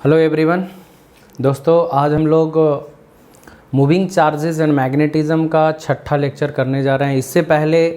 Hello everyone. दोस्तों, आज हम लोग मूविंग चार्जेस एंड मैग्नेटिज्म का छठा लेक्चर करने जा रहे हैं। इससे पहले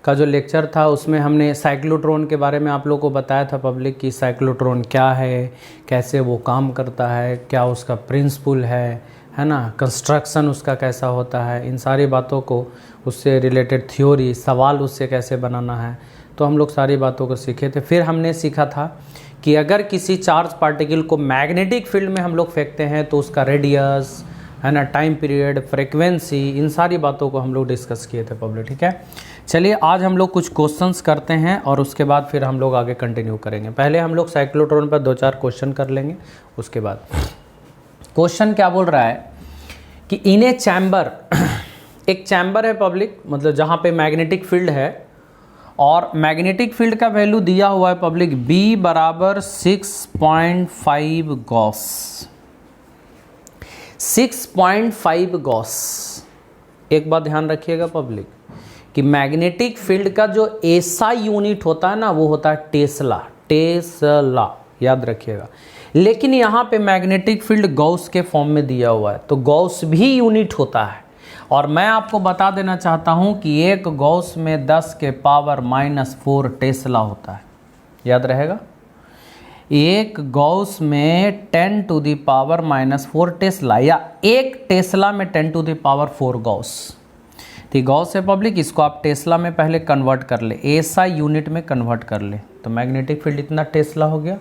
का जो लेक्चर था उसमें हमने साइक्लोट्रॉन के बारे में आप लोगों को बताया था पब्लिक कि साइक्लोट्रॉन क्या है, कैसे वो काम करता है, क्या उसका प्रिंसिपल है ना, कंस्ट्रक्शन उसका कैसा होता है, इन सारी बातों को, उससे रिलेटेड थ्योरी, सवाल उससे कैसे बनाना है, तो हम लोग सारी बातों को सीखे थे। फिर हमने सीखा था कि अगर किसी चार्ज पार्टिकल को मैग्नेटिक फील्ड में हम लोग फेंकते हैं तो उसका रेडियस है ना, टाइम पीरियड, फ्रीक्वेंसी, इन सारी बातों को हम लोग डिस्कस किए थे पब्लिक। ठीक है, चलिए आज हम लोग कुछ क्वेश्चंस करते हैं और उसके बाद फिर हम लोग आगे कंटिन्यू करेंगे। पहले हम लोग साइक्लोट्रॉन पर 2-4 क्वेश्चन कर लेंगे। उसके बाद क्वेश्चन क्या बोल रहा है कि इन ए चैम्बर एक चैम्बर है पब्लिक, मतलब जहाँ पे मैग्नेटिक फील्ड है और मैग्नेटिक फील्ड का वैल्यू दिया हुआ है पब्लिक B बराबर 6.5 गॉस। 6.5 गॉस। एक बात ध्यान रखिएगा पब्लिक कि मैग्नेटिक फील्ड का जो ऐसा यूनिट होता है ना, वो होता है टेस्ला। टेस्ला याद रखिएगा। लेकिन यहाँ पे मैग्नेटिक फील्ड गॉस के फॉर्म में दिया हुआ है, तो गॉस भी यूनिट होता है। और मैं आपको बता देना चाहता हूं कि एक गॉस में 10 के पावर -4 टेस्ला होता है। याद रहेगा, एक गॉस में 10 टू द पावर -4 टेस्ला, या एक टेस्ला में 10 टू द पावर 4 गॉस। तो गॉस है पब्लिक, इसको आप टेस्ला में पहले कन्वर्ट कर ले, ऐसा यूनिट में कन्वर्ट कर ले, तो मैग्नेटिक फील्ड इतना टेस्ला हो गया।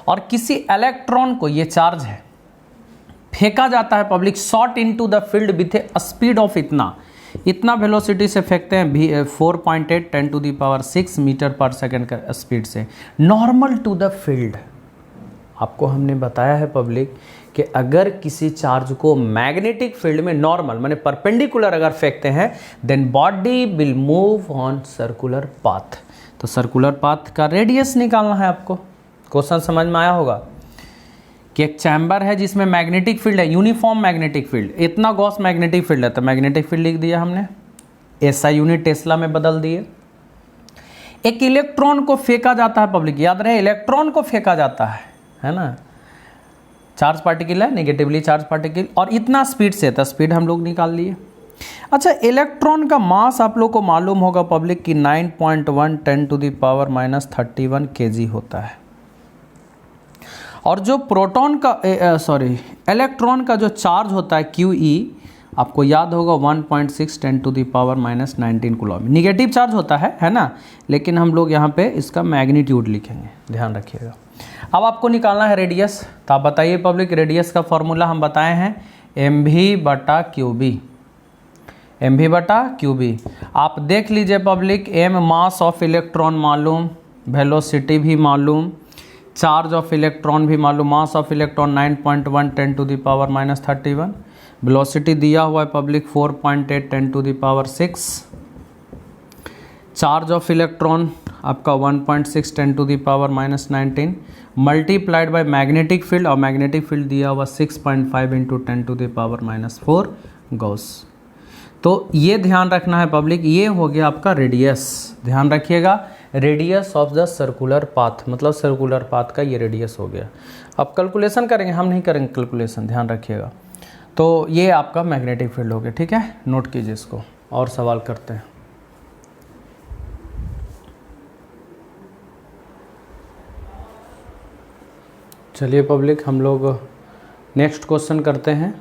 और किसी इलेक्ट्रॉन को, ये चार्ज है, फेंका जाता है public shot into the field with A speed of इतना वेलोसिटी से फेंकते हैं 4.8 10 टू द पावर 6 मीटर पर सेकंड का स्पीड से, नॉर्मल टू द फील्ड। आपको हमने बताया है पब्लिक कि अगर किसी चार्ज को मैग्नेटिक फील्ड में नॉर्मल माने परपेंडिकुलर अगर फेंकते हैं, then body will move on circular path. तो सर्कुलर पाथ का रेडियस निकालना है आपको। क्वेश्चन समझ में आया होगा कि एक चैम्बर है जिसमें मैग्नेटिक फील्ड है, यूनिफॉर्म मैग्नेटिक फील्ड, इतना गॉस मैग्नेटिक फील्ड है, तो मैग्नेटिक फील्ड लिख दिया हमने, ऐसा यूनिट टेस्ला में बदल दिए। एक इलेक्ट्रॉन को फेंका जाता है पब्लिक, याद रहे इलेक्ट्रॉन को फेंका जाता है ना, चार्ज पार्टिकल है, नेगेटिवली चार्ज पार्टिकल, और इतना स्पीड से, तो स्पीड हम लोग निकाल लिए। अच्छा, इलेक्ट्रॉन का मास आप लोग को मालूम होगा पब्लिक कि 9.1 10 टू द पावर -31 kg होता है। और जो प्रोटॉन का इलेक्ट्रॉन का जो चार्ज होता है QE, आपको याद होगा 1.6 10 to the power -19 coulomb. Negative charge होता है ना, लेकिन हम लोग यहाँ पे इसका मैग्नीट्यूड लिखेंगे, ध्यान रखिएगा। अब आपको निकालना है रेडियस, तो आप बताइए पब्लिक, रेडियस का फॉर्मूला हम बताए हैं mv/qb। mv/qb आप देख लीजिए public, m mass of electron मालूम, वेलोसिटी भी मालूम, चार्ज ऑफ इलेक्ट्रॉन भी मालूम। Mass of electron 9.1 10 to the power -31, velocity दिया हुआ है public 4.8 10 to the power 6, charge of electron आपका 1.6 10 to the power -19 multiplied by magnetic field, और मैग्नेटिक फील्ड दिया हुआ 6.5 into 10 to the power -4 gauss. तो ये ध्यान रखना है पब्लिक, ये हो गया आपका रेडियस। ध्यान रखिएगा, radius of the circular path, मतलब सर्कुलर पाथ का ये रेडियस हो गया। अब कैलकुलेशन करेंगे, हम नहीं करेंगे कैलकुलेशन, ध्यान रखिएगा। तो ये आपका मैग्नेटिक फील्ड हो गया। ठीक है, नोट कीजिए इसको और सवाल करते हैं। चलिए पब्लिक, हम लोग नेक्स्ट क्वेश्चन करते हैं।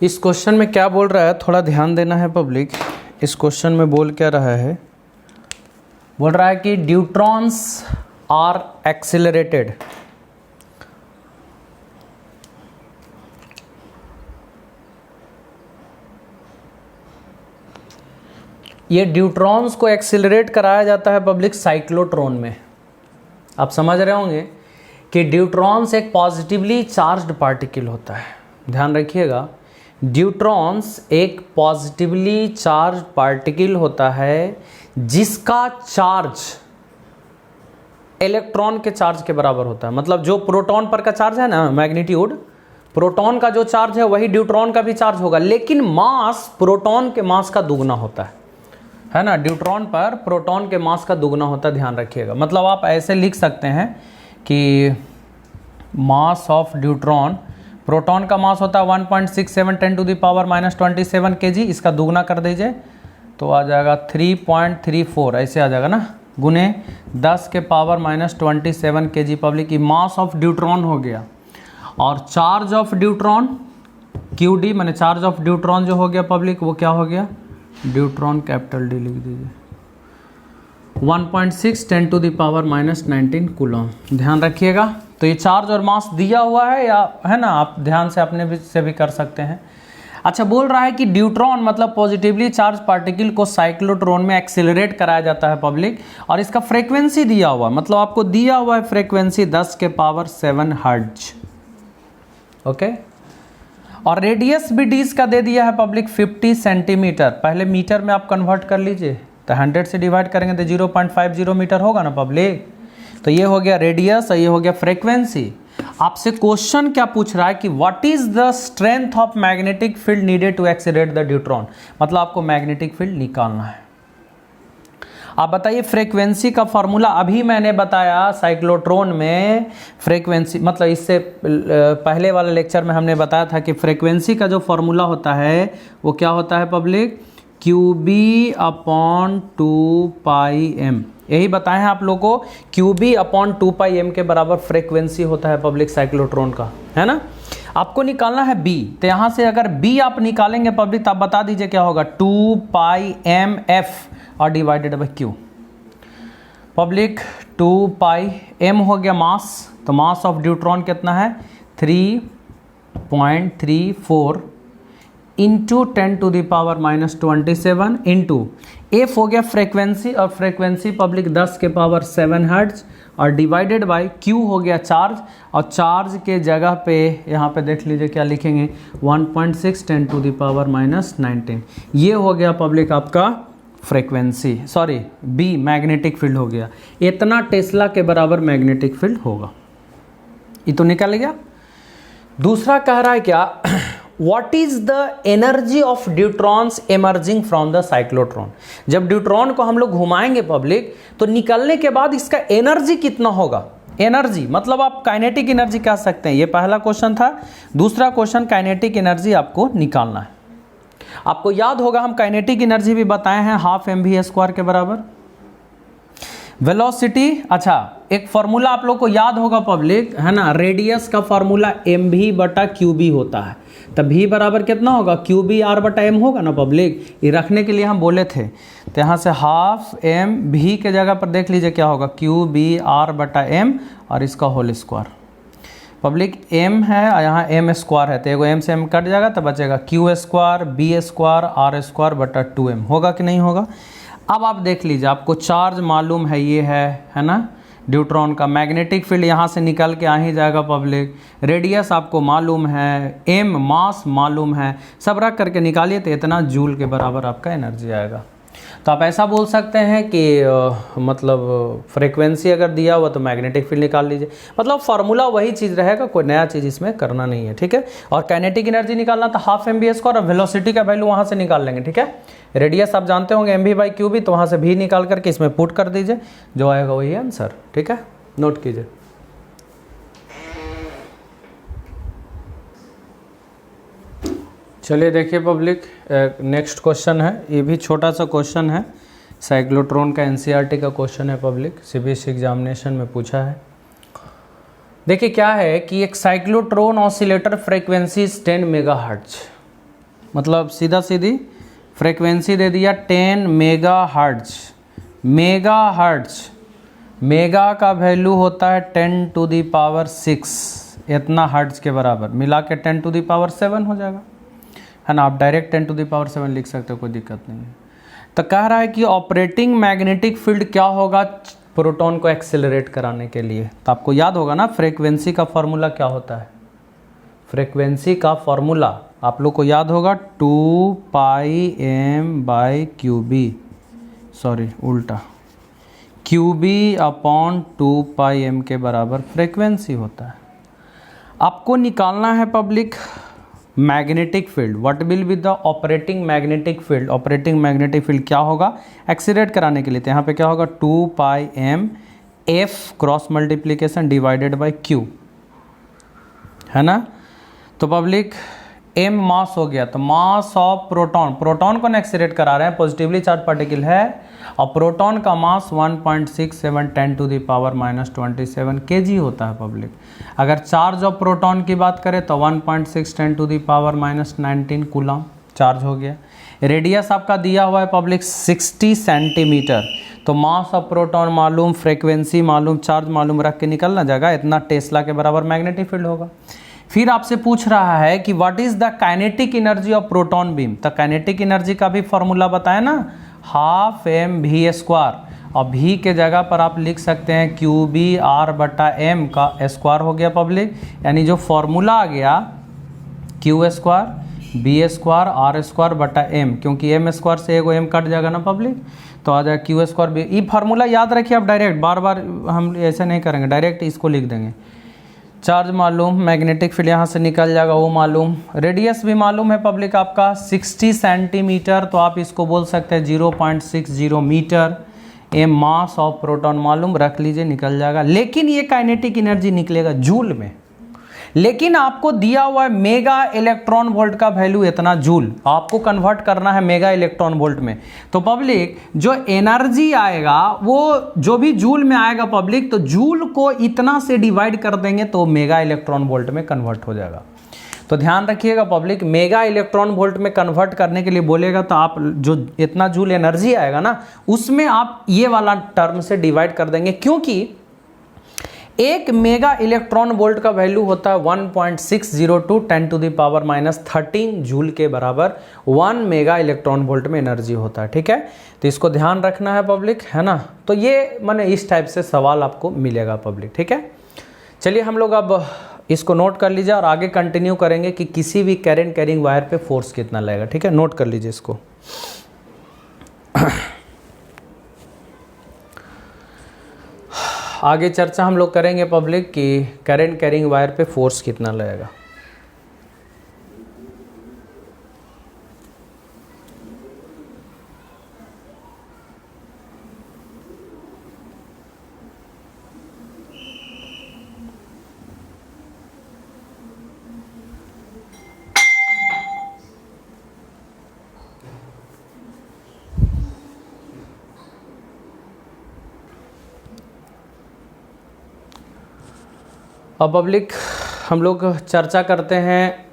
इस क्वेश्चन में क्या बोल रहा है, थोड़ा ध्यान देना है पब्लिक। इस क्वेश्चन में बोल क्या रहा है, बोल रहा है कि न्यूट्रॉन्स आर एक्सेलरेटेड। ये न्यूट्रॉन्स को एक्सेलरेट कराया जाता है पब्लिक साइक्लोट्रॉन में। आप समझ रहे होंगे कि न्यूट्रॉन्स एक पॉजिटिवली चार्ज्ड पार्टिकल होता है। ध्यान रखिएगा, न्यूट्रॉन्स एक पॉजिटिवली चार्ज पार्टिकल होता है जिसका चार्ज इलेक्ट्रॉन के चार्ज के बराबर होता है। मतलब जो प्रोटॉन पर का चार्ज है ना, मैग्नीट्यूड, प्रोटॉन का जो चार्ज है वही न्यूट्रॉन का भी चार्ज होगा, लेकिन मास प्रोटॉन के मास का दुगना होता है है ना, ड्यूट्रॉन पर प्रोटॉन के मास का दुगना होता है, ध्यान रखिएगा। मतलब आप ऐसे लिख सकते हैं कि मास ऑफ ड्यूट्रॉन, प्रोटॉन का मास होता है 1.67 10 टू द पावर -27 kg, इसका दुगना कर दीजिए तो आ जाएगा 3.34, ऐसे आ जाएगा ना, गुने 10 के पावर -27 kg पब्लिक की मास ऑफ ड्यूट्रॉन हो गया। और चार्ज ऑफ ड्यूट्रॉन QD माने चार्ज ऑफ ड्यूट्रॉन जो हो गया पब्लिक, वो क्या हो गया, ड्यूट्रॉन कैपिटल D लिख दीजिए, 1.6 10 टू द पावर -19 कूलम। ध्यान रखिएगा। तो ये चार्ज और मास दिया हुआ है, या है ना, आप ध्यान से अपने भी से भी कर सकते हैं। अच्छा, बोल रहा है कि ड्यूट्रॉन मतलब पॉजिटिवली चार्ज पार्टिकल को साइक्लोट्रॉन में एक्सेलरेट कराया जाता है पब्लिक, और इसका फ्रीक्वेंसी दिया हुआ, मतलब आपको दिया हुआ है फ्रीक्वेंसी 10 के पावर 7 हर्ट्ज। ओके, और रेडियस भी डी का दे दिया है पब्लिक 50 सेंटीमीटर। पहले मीटर में आप कन्वर्ट कर लीजिए, तो 100 से डिवाइड करेंगे तो 0.50 मीटर होगा ना पब्लिक। तो ये हो गया रेडियस और ये हो गया फ्रीक्वेंसी। आपसे क्वेश्चन क्या पूछ रहा है कि what is the strength of magnetic field needed to accelerate the deuteron, मतलब आपको मैग्नेटिक फील्ड निकालना है। आप बताइए फ्रीक्वेंसी का फॉर्मूला, अभी मैंने बताया साइक्लोट्रॉन में फ्रीक्वेंसी, मतलब इससे पहले वाले लेक्चर में हमने बताया था कि फ्रीक्वेंसी का जो फॉर्मूला होता है वो क्या होता है पब्लिक, QB/2πm। यही बताए हैं आप लोगों को, QB/2πm के बराबर फ्रीक्वेंसी होता है पब्लिक साइक्लोट्रॉन का, है ना। आपको निकालना है B, तो यहाँ से अगर B आप निकालेंगे पब्लिक तो आप बता दीजिए क्या होगा, 2πmf और divided by Q public. 2πm हो गया मास, तो मास ऑफ ड्यूट्रॉन कितना है 3.34 into 10 to the power -27 into F हो गया फ्रीक्वेंसी, और फ्रीक्वेंसी पब्लिक 10 के पावर 7 हर्ट्ज, और डिवाइडेड बाय क्यू हो गया चार्ज, और चार्ज के जगह पे यहाँ पे देख लीजिए क्या लिखेंगे 1.6 10 टू द पावर -19। ये हो गया पब्लिक आपका frequency, sorry B magnetic field हो गया। इतना टेस्ला के बराबर मैग्नेटिक फील्ड होगा, ये तो निकल गया। दूसरा कह रहा है क्या, What is the energy of neutrons emerging from the cyclotron? जब ड्यूट्रॉन को हम लोग घुमाएंगे पब्लिक, तो निकलने के बाद इसका एनर्जी कितना होगा। एनर्जी मतलब आप काइनेटिक एनर्जी कह सकते हैं, ये पहला क्वेश्चन था। दूसरा क्वेश्चन काइनेटिक एनर्जी आपको निकालना है। आपको याद होगा हम काइनेटिक एनर्जी भी बताए हैं 12 mv² के बराबर। वेलोसिटी, अच्छा एक फॉर्मूला आप लोग को याद होगा पब्लिक, है ना, रेडियस का फॉर्मूला mv/qb होता है। तब v बराबर कितना होगा, qb/m होगा ना पब्लिक। ये रखने के लिए हम बोले थे, तो यहाँ से 12 mv के जगह पर देख लीजिए क्या होगा, qb/m और इसका होल स्क्वायर पब्लिक। m है यहाँ m² है, तो एगो m से m कट जाएगा तो बचेगा q² b² r²/2m। होगा कि नहीं होगा। अब आप देख लीजिए, आपको चार्ज मालूम है, ये है ना ड्यूट्रॉन का। मैग्नेटिक फील्ड यहाँ से निकल के आ ही जाएगा पब्लिक। रेडियस आपको मालूम है, एम मास मालूम है, सब रख करके निकालिए तो इतना जूल के बराबर आपका एनर्जी आएगा। तो आप ऐसा बोल सकते हैं कि मतलब फ्रीक्वेंसी अगर दिया हुआ तो मैग्नेटिक फील्ड निकाल लीजिए। मतलब फार्मूला वही चीज़ रहेगा, कोई नया चीज़ इसमें करना नहीं है, ठीक है। और काइनेटिक एनर्जी निकालना तो 12 mv² और वेलोसिटी का वैल्यू वहाँ से निकाल लेंगे, ठीक है। रेडियस आप जानते होंगे mv/qb, तो वहाँ से भी निकाल करके इसमें पुट कर दीजिए, जो आएगा वही आंसर, ठीक है। नोट कीजिए। चलिए देखिए पब्लिक, नेक्स्ट क्वेश्चन है, ये भी छोटा सा क्वेश्चन है, साइक्लोट्रॉन का एनसीईआरटी का क्वेश्चन है पब्लिक, सीबीएसई एग्जामिनेशन में पूछा है। देखिए क्या है कि एक साइक्लोट्रॉन ऑसिलेटर फ्रीक्वेंसी 10 मेगाहर्ट्ज, मतलब सीधा सीधी फ्रीक्वेंसी दे दिया 10 मेगाहर्ट्ज। मेगा का वैल्यू होता है 10 टू दी पावर 6, इतना हर्ट्ज के बराबर, मिला के 10 टू दी पावर 7 हो जाएगा, है ना। आप डायरेक्ट 10 टू दी पावर 7 लिख सकते हो, कोई दिक्कत नहीं है। तो कह रहा है कि ऑपरेटिंग मैग्नेटिक फील्ड क्या होगा प्रोटॉन को एक्सेलरेट कराने के लिए। तो आपको याद होगा ना फ्रीक्वेंसी का फॉर्मूला क्या होता है। फ्रीक्वेंसी का फॉर्मूला आप लोग को याद होगा 2πm/qb, सॉरी उल्टा, qb/2πm के बराबर फ्रीक्वेंसी होता है। आपको निकालना है public magnetic field, what will be the operating magnetic field, operating magnetic field क्या होगा एक्सीलरेट कराने के लिए, तो यहाँ पे क्या होगा 2 पाई m f cross multiplication divided by q, है ना। तो पब्लिक m मास हो गया, तो मास ऑफ प्रोटॉन, प्रोटॉन को एक्सीलरेट करा रहे हैं, पॉजिटिवली चार्ज पार्टिकल है, और प्रोटॉन का मास 1.67 10 टू द पावर -27 kg होता है पब्लिक। अगर चार्ज ऑफ प्रोटॉन की बात करें तो 1.6 10 to the power -19 coulomb charge हो गया। रेडियस आपका दिया हुआ है पब्लिक 60 सेंटीमीटर, तो मास ऑफ प्रोटॉन मालूम, फ्रीक्वेंसी मालूम, चार्ज मालूम रख के निकलना जाएगा, इतना टेस्ला के बराबर मैग्नेटिक फील्ड होगा। फिर आपसे पूछ रहा है कि what is the kinetic energy of proton beam, तो काइनेटिक एनर्जी का भी फॉर्मूला बताया ना, हाफ mv², और v के जगह पर आप लिख सकते हैं qb/m का स्क्वायर हो गया पब्लिक, यानी जो फॉर्मूला आ गया q², b², r²/m, क्योंकि m² से एगो m कट जाएगा ना पब्लिक, तो आ जाएगा q², b। ये फार्मूला याद रखिए आप, डायरेक्ट बार बार हम ऐसे नहीं करेंगे, डायरेक्ट इसको लिख देंगे। चार्ज मालूम, मैग्नेटिक फील्ड यहाँ से निकल जाएगा वो मालूम, रेडियस भी मालूम है पब्लिक आपका 60 सेंटीमीटर, तो आप इसको बोल सकते हैं 0.60 metre. M mass of proton मालूम, रख लीजिए निकल जाएगा। लेकिन ये काइनेटिक एनर्जी निकलेगा जूल में, लेकिन आपको दिया हुआ है मेगा इलेक्ट्रॉन वोल्ट का वैल्यू इतना जूल, आपको कन्वर्ट करना है मेगा इलेक्ट्रॉन वोल्ट में। तो पब्लिक जो एनर्जी आएगा वो जो भी जूल में आएगा पब्लिक, तो जूल को इतना से डिवाइड कर देंगे तो मेगा इलेक्ट्रॉन वोल्ट में कन्वर्ट हो जाएगा। तो ध्यान रखिएगा पब्लिक, मेगा इलेक्ट्रॉन वोल्ट में कन्वर्ट करने के लिए बोलेगा तो आप जो इतना जूल एनर्जी आएगा ना, उसमें आप ये वाला टर्म से डिवाइड कर देंगे, क्योंकि एक मेगा इलेक्ट्रॉन वोल्ट का वैल्यू होता है 1.602 10 टू द पावर -13 जूल के बराबर 1 मेगा इलेक्ट्रॉन वोल्ट में एनर्जी होता है। ठीक है, तो इसको ध्यान रखना है पब्लिक, है ना। तो ये माने इस टाइप से सवाल आपको मिलेगा पब्लिक। ठीक है, चलिए हम लोग अब इसको नोट कर लीजिए और आगे कंटिन्यू करेंगे कि किसी भी करंट कैरिंग वायर पे फोर्स कितना लगेगा। ठीक है, नोट कर लीजिए इसको। आगे चर्चा हम लोग करेंगे पब्लिक कि करंट कैरिंग वायर पे फोर्स कितना लगेगा। अब पब्लिक हम लोग चर्चा करते हैं,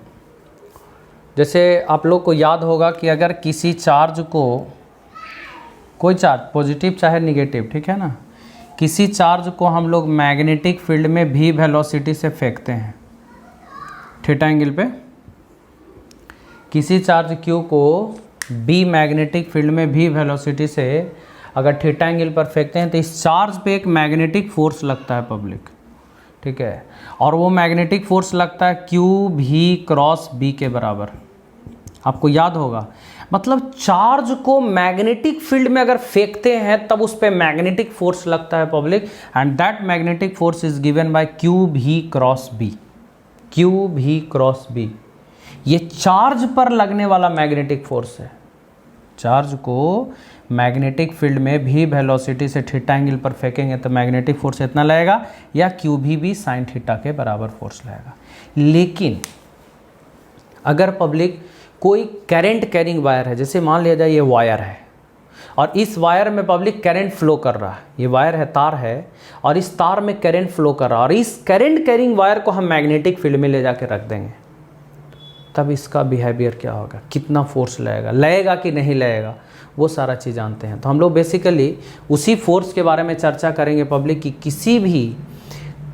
जैसे आप लोग को याद होगा कि अगर किसी चार्ज को, कोई चार्ज पॉजिटिव चाहे निगेटिव, ठीक है ना, किसी चार्ज को हम लोग मैग्नेटिक फील्ड में भी वेलोसिटी से फेंकते हैं थीटा एंगल पे, किसी चार्ज क्यू को बी मैग्नेटिक फील्ड में भी वेलोसिटी से अगर थीटा एंगल पर फेंकते हैं तो इस चार्ज पे एक मैग्नेटिक फोर्स लगता है पब्लिक। ठीक है, और वो मैग्नेटिक फोर्स लगता है क्यू भी क्रॉस बी के बराबर, आपको याद होगा। मतलब चार्ज को मैग्नेटिक फील्ड में अगर फेंकते हैं तब उस पर मैग्नेटिक फोर्स लगता है public, and that magnetic force is given by Q भी क्रॉस बी। क्यू भी क्रॉस बी ये चार्ज पर लगने वाला मैग्नेटिक फोर्स है। चार्ज को मैग्नेटिक फील्ड में भी वेलोसिटी से थीटा एंगल पर फेंकेंगे तो मैग्नेटिक फोर्स इतना लगेगा, या क्यू भी साइन थीटा के बराबर फोर्स लगेगा। लेकिन अगर पब्लिक कोई करंट कैरिंग वायर है, जैसे मान लिया जाए ये वायर है और इस वायर में पब्लिक करंट फ्लो कर रहा है, ये वायर है, तार है, और इस तार में करंट फ्लो कर रहा है, और इस करंट कैरिंग वायर को हम मैग्नेटिक फील्ड में ले जाके रख देंगे, तब इसका बिहेवियर क्या होगा, कितना फोर्स लगेगा, लगेगा कि नहीं लगेगा, वो सारा चीज़ जानते हैं। तो हम लोग बेसिकली उसी फोर्स के बारे में चर्चा करेंगे पब्लिक कि किसी भी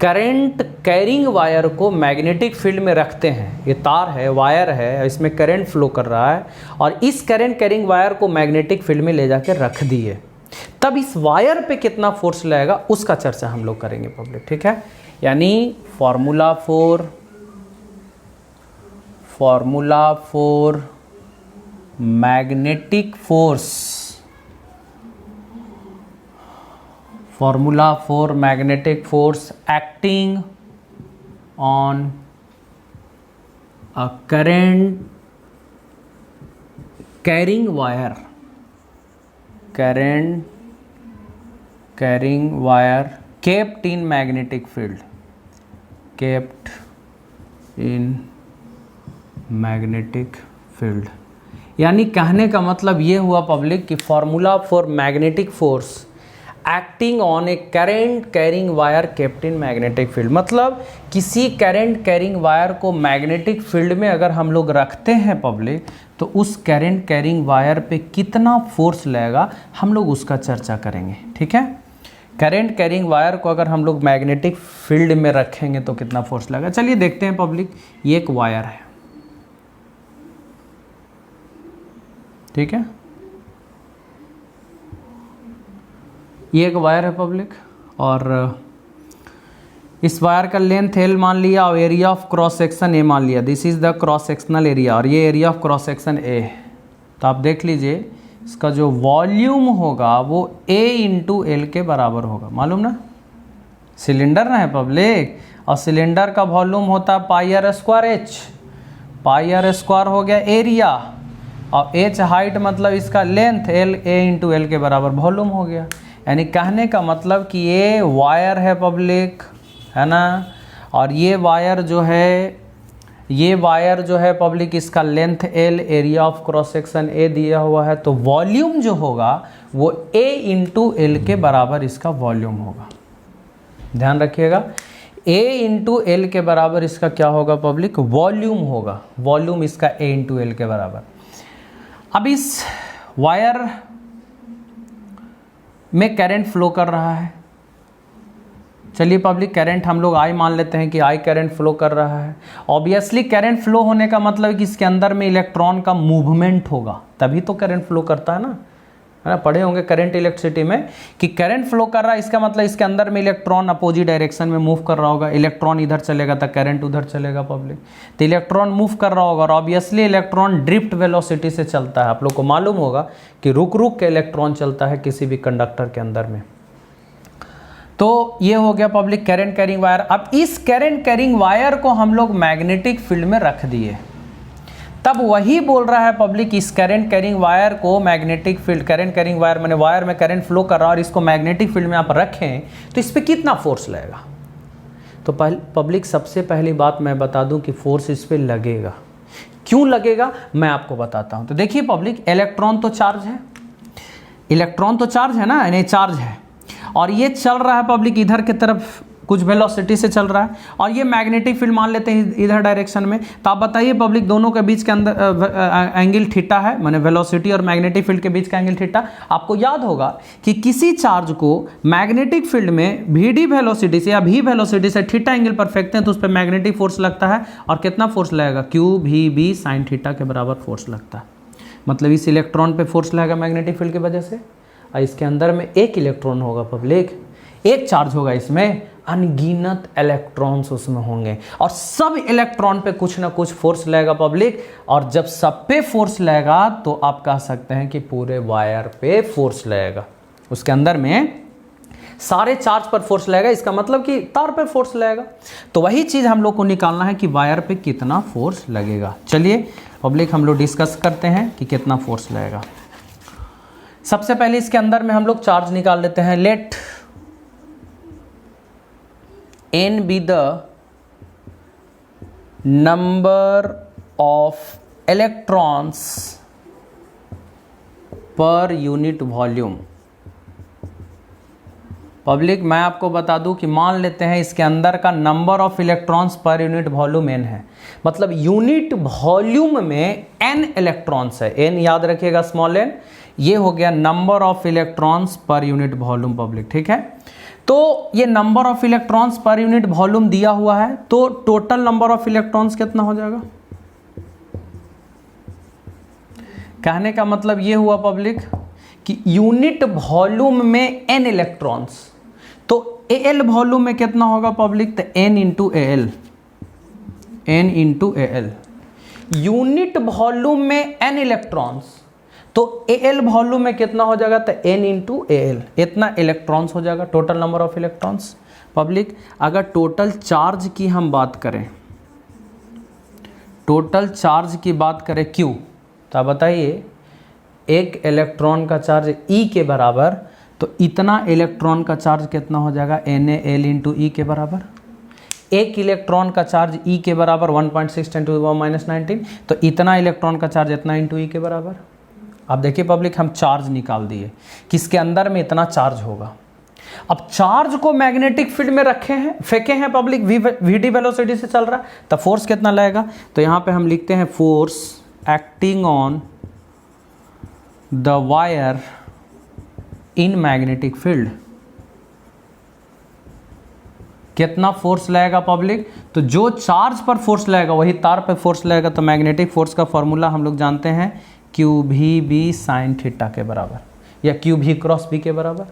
करंट कैरिंग वायर को मैग्नेटिक फील्ड में रखते हैं, ये तार है, वायर है, इसमें करंट फ्लो कर रहा है, और इस करंट कैरिंग वायर को मैग्नेटिक फील्ड में ले जाके रख दिए, तब इस वायर पे कितना फोर्स लगेगा उसका चर्चा हम लोग करेंगे पब्लिक। ठीक है, यानी formula for magnetic force, formula for magnetic force acting on a current carrying wire kept in magnetic field, kept in magnetic field। यानी कहने का मतलब ये हुआ पब्लिक कि formula for magnetic force acting on A current carrying wire kept in magnetic field, मतलब किसी current carrying wire को मैग्नेटिक फील्ड में अगर हम लोग रखते हैं पब्लिक, तो उस करंट कैरिंग वायर पे कितना फोर्स लगेगा हम लोग उसका चर्चा करेंगे। ठीक है, करंट कैरिंग वायर को अगर हम लोग मैग्नेटिक फील्ड में रखेंगे तो कितना फोर्स लगेगा। चलिए देखते हैं पब्लिक, ये एक वायर है, ठीक है, ये एक वायर है पब्लिक, और इस वायर का लेंथ L मान लिया और area of cross section A मान लिया। This is the cross sectional area और ये area of cross section A। तो आप देख लीजिए इसका जो वॉल्यूम होगा वो A इंटू L के बराबर होगा, मालूम ना, सिलेंडर ना है पब्लिक, और सिलेंडर का वॉल्यूम होता है pi r square H, pi r square हो गया एरिया और H हाइट मतलब इसका length L, A into L के बराबर वॉल्यूम हो गया। यानी कहने का मतलब कि ये वायर है पब्लिक, है ना, और ये वायर जो है पब्लिक, इसका length L, area of cross section A दिया हुआ है, तो वॉल्यूम जो होगा वो A इंटू L के बराबर इसका वॉल्यूम होगा। ध्यान रखिएगा, A इंटू L के बराबर इसका क्या होगा पब्लिक, वॉल्यूम होगा, वॉल्यूम इसका A इंटू L के बराबर। अब इस वायर में करंट फ्लो कर रहा है, चलिए पब्लिक करंट हम लोग I मान लेते हैं कि I करंट फ्लो कर रहा है। ऑब्वियसली करंट फ्लो होने का मतलब कि इसके अंदर में इलेक्ट्रॉन का मूवमेंट होगा, तभी तो करंट फ्लो करता है ना, पढ़े होंगे करंट इलेक्ट्रिसिटी में कि करंट फ्लो कर रहा है, इसका मतलब इसके अंदर में इलेक्ट्रॉन अपोजिट डायरेक्शन में मूव कर रहा होगा। इलेक्ट्रॉन इधर चलेगा तो करंट उधर चलेगा पब्लिक, तो इलेक्ट्रॉन मूव कर रहा होगा और ऑब्वियसली इलेक्ट्रॉन ड्रिफ्ट वेलोसिटी से चलता है। आप लोग को मालूम होगा कि रुक रुक के इलेक्ट्रॉन चलता है किसी भी कंडक्टर के अंदर में। तो ये हो गया पब्लिक करंट कैरिंग वायर। अब इस करंट कैरिंग वायर को हम लोग मैग्नेटिक फील्ड में रख दिए, तब वही बोल रहा है पब्लिक इस करंट कैरिंग वायर को magnetic field, current carrying wire मैंने वायर में करंट फ्लो कर रहा है और इसको मैग्नेटिक फील्ड में आप रखें तो इस पर कितना फोर्स लगेगा। तो पब्लिक सबसे पहली बात मैं बता दूं कि फोर्स इस पर लगेगा। क्यों लगेगा मैं आपको बताता हूं। तो देखिए पब्लिक, इलेक्ट्रॉन तो चार्ज है, इलेक्ट्रॉन तो चार्ज है ना, यानी चार्ज है, और ये चल रहा है पब्लिक इधर की तरफ कुछ वेलोसिटी से चल रहा है, और ये मैग्नेटिक फील्ड मान लेते हैं इधर डायरेक्शन में। तो आप बताइए पब्लिक, दोनों के बीच के अंदर एंगल थीटा है, माने वेलोसिटी और मैग्नेटिक फील्ड के बीच का एंगल थीटा। आपको याद होगा कि किसी चार्ज को मैग्नेटिक फील्ड में vd वेलोसिटी से या v वेलोसिटी से थीटा एंगल पर फेंकते हैं तो उस पर मैग्नेटिक फोर्स लगता है, और कितना फोर्स लगेगा, QVB साइन थीटा के बराबर फोर्स लगता है। मतलब इस इलेक्ट्रॉन पे फोर्स लगेगा मैग्नेटिक फील्ड की वजह से, और इसके अंदर में एक इलेक्ट्रॉन होगा पब्लिक, एक चार्ज होगा, इसमें अनगिनत इलेक्ट्रॉन्स उसमें होंगे, और सब इलेक्ट्रॉन पे कुछ ना कुछ फोर्स लगेगा पब्लिक। और जब सब पे फोर्स लगेगा तो आप कह सकते हैं कि पूरे वायर पे फोर्स लगेगा, उसके अंदर में सारे चार्ज पर फोर्स लगेगा, इसका मतलब कि तार पे फोर्स लगेगा। तो वही चीज हम लोग को निकालना है कि वायर पे कितना फोर्स लगेगा। चलिए पब्लिक हम लोग डिस्कस करते हैं कि कितना फोर्स लगेगा। सबसे पहले इसके अंदर में हम लोग चार्ज निकाल लेते हैं। Let n be the number of electrons per unit volume। Public मैं आपको बता दूं कि मान लेते हैं इसके अंदर का number of electrons per unit volume n है, मतलब यूनिट वॉल्यूम में n इलेक्ट्रॉन्स है, n याद रखिएगा स्मॉल n। ये हो गया number of electrons per unit volume public, ठीक है। तो ये number of electrons per unit volume दिया हुआ है, तो टोटल नंबर ऑफ इलेक्ट्रॉन्स कितना हो जाएगा। कहने का मतलब ये हुआ पब्लिक कि यूनिट वॉल्यूम में n इलेक्ट्रॉन्स, तो Al वॉल्यूम में कितना होगा पब्लिक, तो n into L, n into L. Unit volume में n इलेक्ट्रॉन्स, तो Al वॉल्यूम में कितना हो जाएगा, तो n इंटू एल, इतना इलेक्ट्रॉन्स हो जाएगा, total number of electrons public. अगर टोटल चार्ज की हम बात करें, टोटल चार्ज की बात करें Q, तो आप बताइए एक इलेक्ट्रॉन का चार्ज E के बराबर, तो इतना इलेक्ट्रॉन का चार्ज कितना हो जाएगा NaL इंटू E के बराबर। एक इलेक्ट्रॉन का चार्ज E के बराबर 1.6 × 10⁻⁹, तो इतना इलेक्ट्रॉन का चार्ज इतना इंटू E के बराबर। अब देखिए पब्लिक, हम चार्ज निकाल दिए, किसके अंदर में इतना चार्ज होगा। अब चार्ज को मैग्नेटिक फील्ड में रखे हैं, फेंके हैं पब्लिक, वी वेलोसिटी से चल रहा है, तो फोर्स कितना लगेगा। तो यहां पे हम लिखते हैं force acting on the wire in magnetic field. कितना फोर्स लगेगा पब्लिक, तो जो चार्ज पर फोर्स लगेगा वही तार पर फोर्स लगेगा। तो मैग्नेटिक फोर्स का फॉर्मूला हम लोग जानते हैं QV साइन थीटा के बराबर, या QV क्रॉस B के बराबर।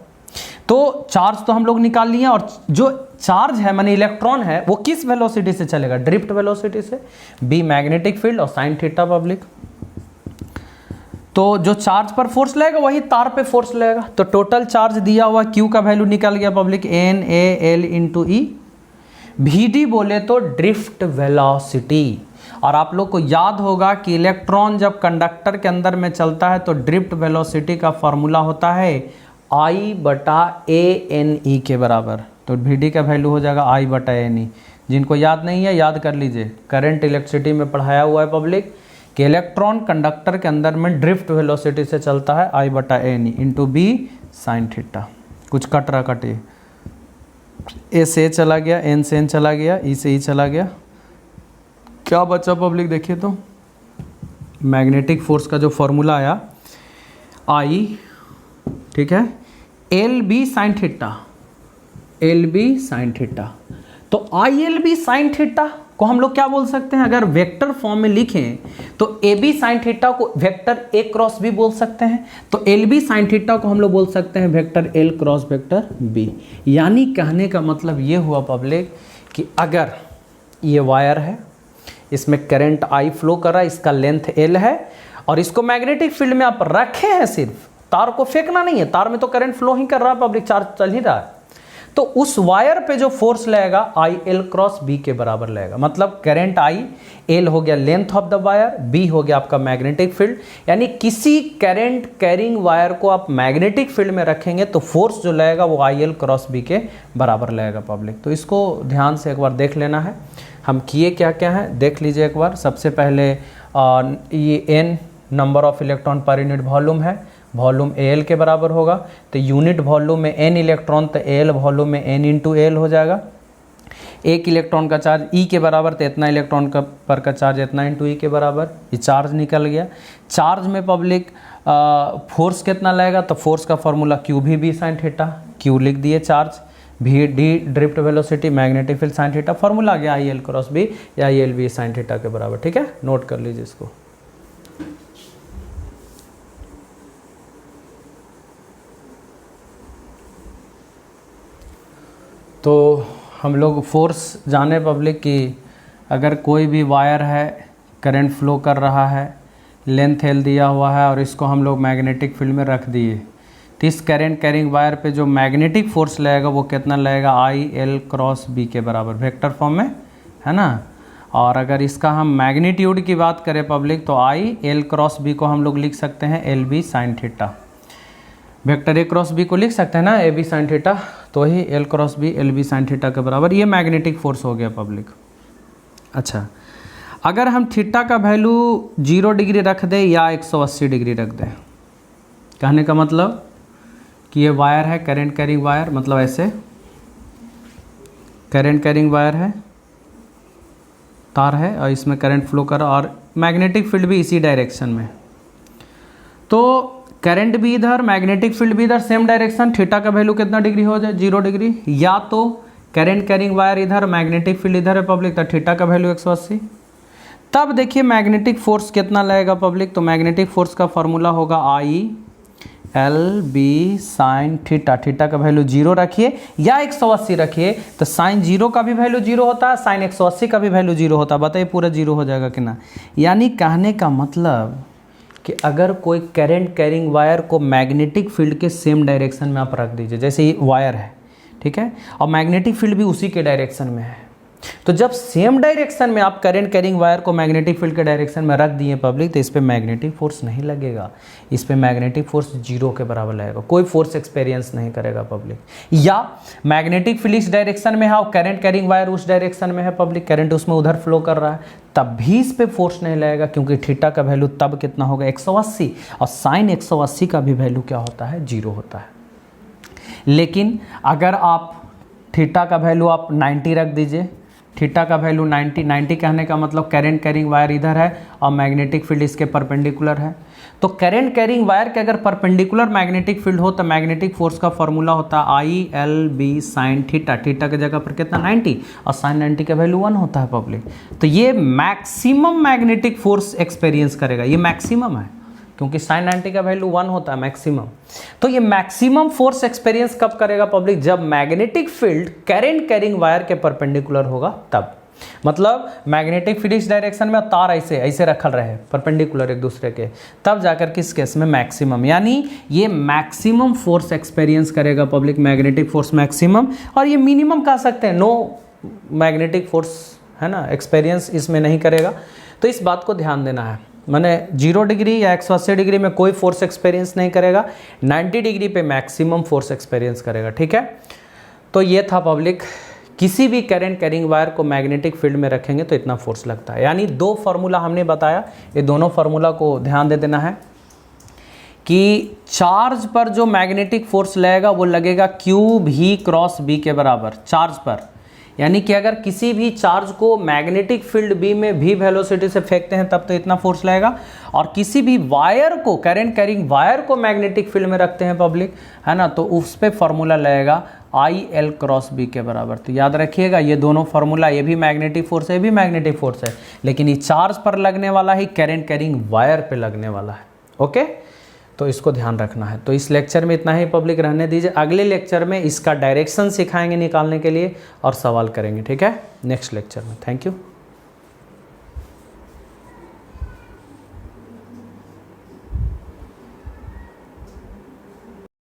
तो चार्ज तो हम लोग निकाल लिए, और जो चार्ज है माने इलेक्ट्रॉन है वो किस वेलोसिटी से चलेगा, ड्रिफ्ट वेलोसिटी से। B मैग्नेटिक फील्ड और साइन थीटा पब्लिक। तो जो चार्ज पर फोर्स लगेगा वही तार पे फोर्स लगेगा। तो टोटल चार्ज दिया हुआ Q का वैल्यू निकल गया public NaL into E। VD बोले तो ड्रिफ्ट वेलोसिटी। और आप लोग को याद होगा कि इलेक्ट्रॉन जब कंडक्टर के अंदर में चलता है तो ड्रिफ्ट वेलोसिटी का फॉर्मूला होता है I/ANE के बराबर। तो VD का वैल्यू हो जाएगा I/ANE। जिनको याद नहीं है याद कर लीजिए, करंट इलेक्ट्रिसिटी में पढ़ाया हुआ है पब्लिक कि इलेक्ट्रॉन कंडक्टर के अंदर में ड्रिफ्ट वेलोसिटी से चलता है I/ANE into B sine theta. कुछ कट रहा कटिए, A से चला गया, N से N चला गया, E से E चला गया, क्या बचा पब्लिक देखिए। तो मैग्नेटिक फोर्स का जो फॉर्मूला आया I, ठीक है, LB sine theta, LB sine theta. तो ILB साइन थीटा को हम लोग क्या बोल सकते हैं, अगर वेक्टर फॉर्म में लिखें तो AB साइन थीटा को वेक्टर A क्रॉस B बोल सकते हैं। तो LB साइन थीटा को हम लोग बोल सकते हैं vector L cross vector B। यानी कहने का मतलब ये हुआ पब्लिक कि अगर ये वायर है, इसमें करंट I फ्लो कर रहा है, इसका लेंथ L है, और इसको मैग्नेटिक फील्ड में आप रखे हैं, सिर्फ तार को फेंकना नहीं है, तार में तो करंट फ्लो ही कर रहा है पब्लिक, चार्ज चल ही रहा है। तो उस वायर पे जो फोर्स लगेगा IL क्रॉस B के बराबर लगेगा। मतलब करंट I, L हो गया length of the wire, B हो गया आपका मैग्नेटिक फील्ड। यानी किसी करंट कैरिंग वायर को आप मैग्नेटिक फील्ड में रखेंगे तो फोर्स जो लगेगा वो IL क्रॉस B के बराबर लगेगा पब्लिक। तो इसको ध्यान से एक बार देख लेना है, हम किए क्या क्या है देख लीजिए एक बार। सबसे पहले ये N number of electron per unit volume है, वॉल्यूम AL के बराबर होगा। तो यूनिट वॉल्यूम में N इलेक्ट्रॉन, तो AL वॉल्यूम में N इंटू L हो जाएगा। एक इलेक्ट्रॉन का चार्ज E के बराबर, तो इतना इलेक्ट्रॉन का पर का चार्ज इतना इंटू E के बराबर। ये चार्ज निकल गया। चार्ज में पब्लिक फोर्स कितना लगेगा, तो फोर्स का formula QV sine theta, Q लिख दिए charge, VD drift velocity, magnetic field sine theta, formula आ गया IL क्रॉस B या ILB साइन थीटा के बराबर। ठीक है, नोट कर लीजिए इसको। तो हम लोग फोर्स जाने पब्लिक कि अगर कोई भी वायर है, करंट फ्लो कर रहा है, लेंथ L दिया हुआ है, और इसको हम लोग मैग्नेटिक फील्ड में रख दिए, तो इस करंट कैरिंग वायर पे जो मैग्नेटिक फोर्स लगेगा वो कितना लगेगा IL क्रॉस B के बराबर, वेक्टर फॉर्म में है ना। और अगर इसका हम मैग्नीट्यूड की बात करें पब्लिक, तो IL क्रॉस B को हम लोग लिख सकते हैं LB sine theta. Vector A cross B को लिख सकते हैं ना AB साइन थीटा, तो ही L cross B LB sign theta के बराबर। ये मैग्नेटिक फोर्स हो गया पब्लिक। अच्छा, अगर हम थीटा का वैल्यू 0 डिग्री रख दें या 180 डिग्री रख दें, कहने का मतलब कि ये वायर है करंट कैरिंग वायर, मतलब ऐसे करंट कैरिंग वायर है, तार है, और इसमें करंट फ्लो कर रहा, और मैग्नेटिक फील्ड भी इसी डायरेक्शन में। तो करंट भी इधर, मैग्नेटिक फील्ड भी इधर, सेम डायरेक्शन। थीटा का वैल्यू कितना डिग्री हो जाए, 0 डिग्री। या तो करंट कैरिंग वायर इधर, मैग्नेटिक फील्ड इधर है पब्लिक, तो थीटा का वैल्यू 180। तब देखिए मैग्नेटिक फोर्स कितना लगेगा पब्लिक, तो मैग्नेटिक फोर्स का फॉर्मूला होगा ILB साइन थीटा। थीटा का वैल्यू 0 रखिए या 180 रखिए, तो साइन 0 का भी वैल्यू 0 होता है, साइन 180 का भी वैल्यू 0 होता है। बताइए पूरा 0 हो जाएगा कि ना। यानी कहने का मतलब कि अगर कोई करंट कैरिंग वायर को मैग्नेटिक फील्ड के सेम डायरेक्शन में आप रख दीजिए, जैसे ये वायर है, ठीक है, और मैग्नेटिक फील्ड भी उसी के डायरेक्शन में है, तो जब सेम डायरेक्शन में आप करंट कैरिंग वायर को मैग्नेटिक फील्ड के डायरेक्शन में रख दिए पब्लिक, तो इस पे मैग्नेटिक फोर्स नहीं लगेगा, इस पे मैग्नेटिक फोर्स 0 के बराबर लगेगा, कोई फोर्स एक्सपीरियंस नहीं करेगा पब्लिक। या मैग्नेटिक फील्ड इस डायरेक्शन में है और करंट कैरिंग वायर उस डायरेक्शन में है पब्लिक, करंट उसमें उधर फ्लो कर रहा है, तब भी इस पे फोर्स नहीं लगेगा, क्योंकि थीटा का वैल्यू तब कितना होगा 180, और साइन 180 का भी वैल्यू क्या होता है 0 होता है। लेकिन अगर आप थीटा का वैल्यू आप 90 रख दीजिए, थीटा का वैल्यू 90 कहने का मतलब करंट कैरिंग वायर इधर है और मैग्नेटिक फील्ड इसके परपेंडिकुलर है, तो करंट कैरिंग वायर के अगर परपेंडिकुलर मैग्नेटिक फील्ड हो तो मैग्नेटिक फोर्स का फॉर्मूला होता है ILB साइन थीटा, थीटा की जगह पर कितना 90 और साइन 90 का वैल्यू 1 होता है पब्लिक। तो ये मैक्सिमम मैग्नेटिक फोर्स एक्सपीरियंस करेगा, ये मैक्सिमम है क्योंकि साइन 90 का वैल्यू 1 होता है मैक्सिमम। तो ये मैक्सिमम फोर्स एक्सपीरियंस कब करेगा पब्लिक, जब magnetic field current carrying wire के परपेंडिकुलर होगा तब। मतलब मैग्नेटिक फील्ड इस डायरेक्शन में तार ऐसे ऐसे रखल रहे परपेंडिकुलर एक दूसरे के, तब जाकर किस केस में मैक्सिमम, यानी ये मैक्सिमम फोर्स एक्सपीरियंस करेगा पब्लिक, मैग्नेटिक फोर्स मैक्सिमम। और ये मिनिमम कह सकते हैं, नो मैग्नेटिक फोर्स है ना एक्सपीरियंस इसमें नहीं करेगा। तो इस बात को ध्यान देना है, माने 0 डिग्री या 180 डिग्री में कोई फोर्स एक्सपीरियंस नहीं करेगा, 90 डिग्री पे मैक्सिमम फोर्स एक्सपीरियंस करेगा, ठीक है। तो ये था पब्लिक, किसी भी करंट कैरिंग वायर को मैग्नेटिक फील्ड में रखेंगे तो इतना फोर्स लगता है। यानी 2 फार्मूला हमने बताया, ये दोनों फार्मूला को ध्यान दे देना है कि चार्ज पर जो मैग्नेटिक फोर्स लगेगा वो लगेगा Q क्रॉस B के बराबर चार्ज पर। यानी कि अगर किसी भी चार्ज को मैग्नेटिक फील्ड B में V वेलोसिटी से फेंकते हैं तब तो इतना फोर्स लगेगा, और किसी भी वायर को करंट कैरिंग वायर को मैग्नेटिक फील्ड में रखते हैं पब्लिक, है ना, तो उस पे फॉर्मूला लगेगा IL क्रॉस B के बराबर। तो याद रखिएगा ये दोनों फार्मूला, ये भी मैग्नेटिक फोर्स है, ये भी मैग्नेटिक फोर्स है, लेकिन ये चार्ज पर लगने वाला ही करंट कैरिंग वायर पे लगने वाला है। ओके, तो इसको ध्यान रखना है। तो इस लेक्चर में इतना ही पब्लिक, रहने दीजिए, अगले लेक्चर में इसका डायरेक्शन सिखाएंगे निकालने के लिए और सवाल करेंगे, ठीक है, नेक्स्ट लेक्चर में। Thank you.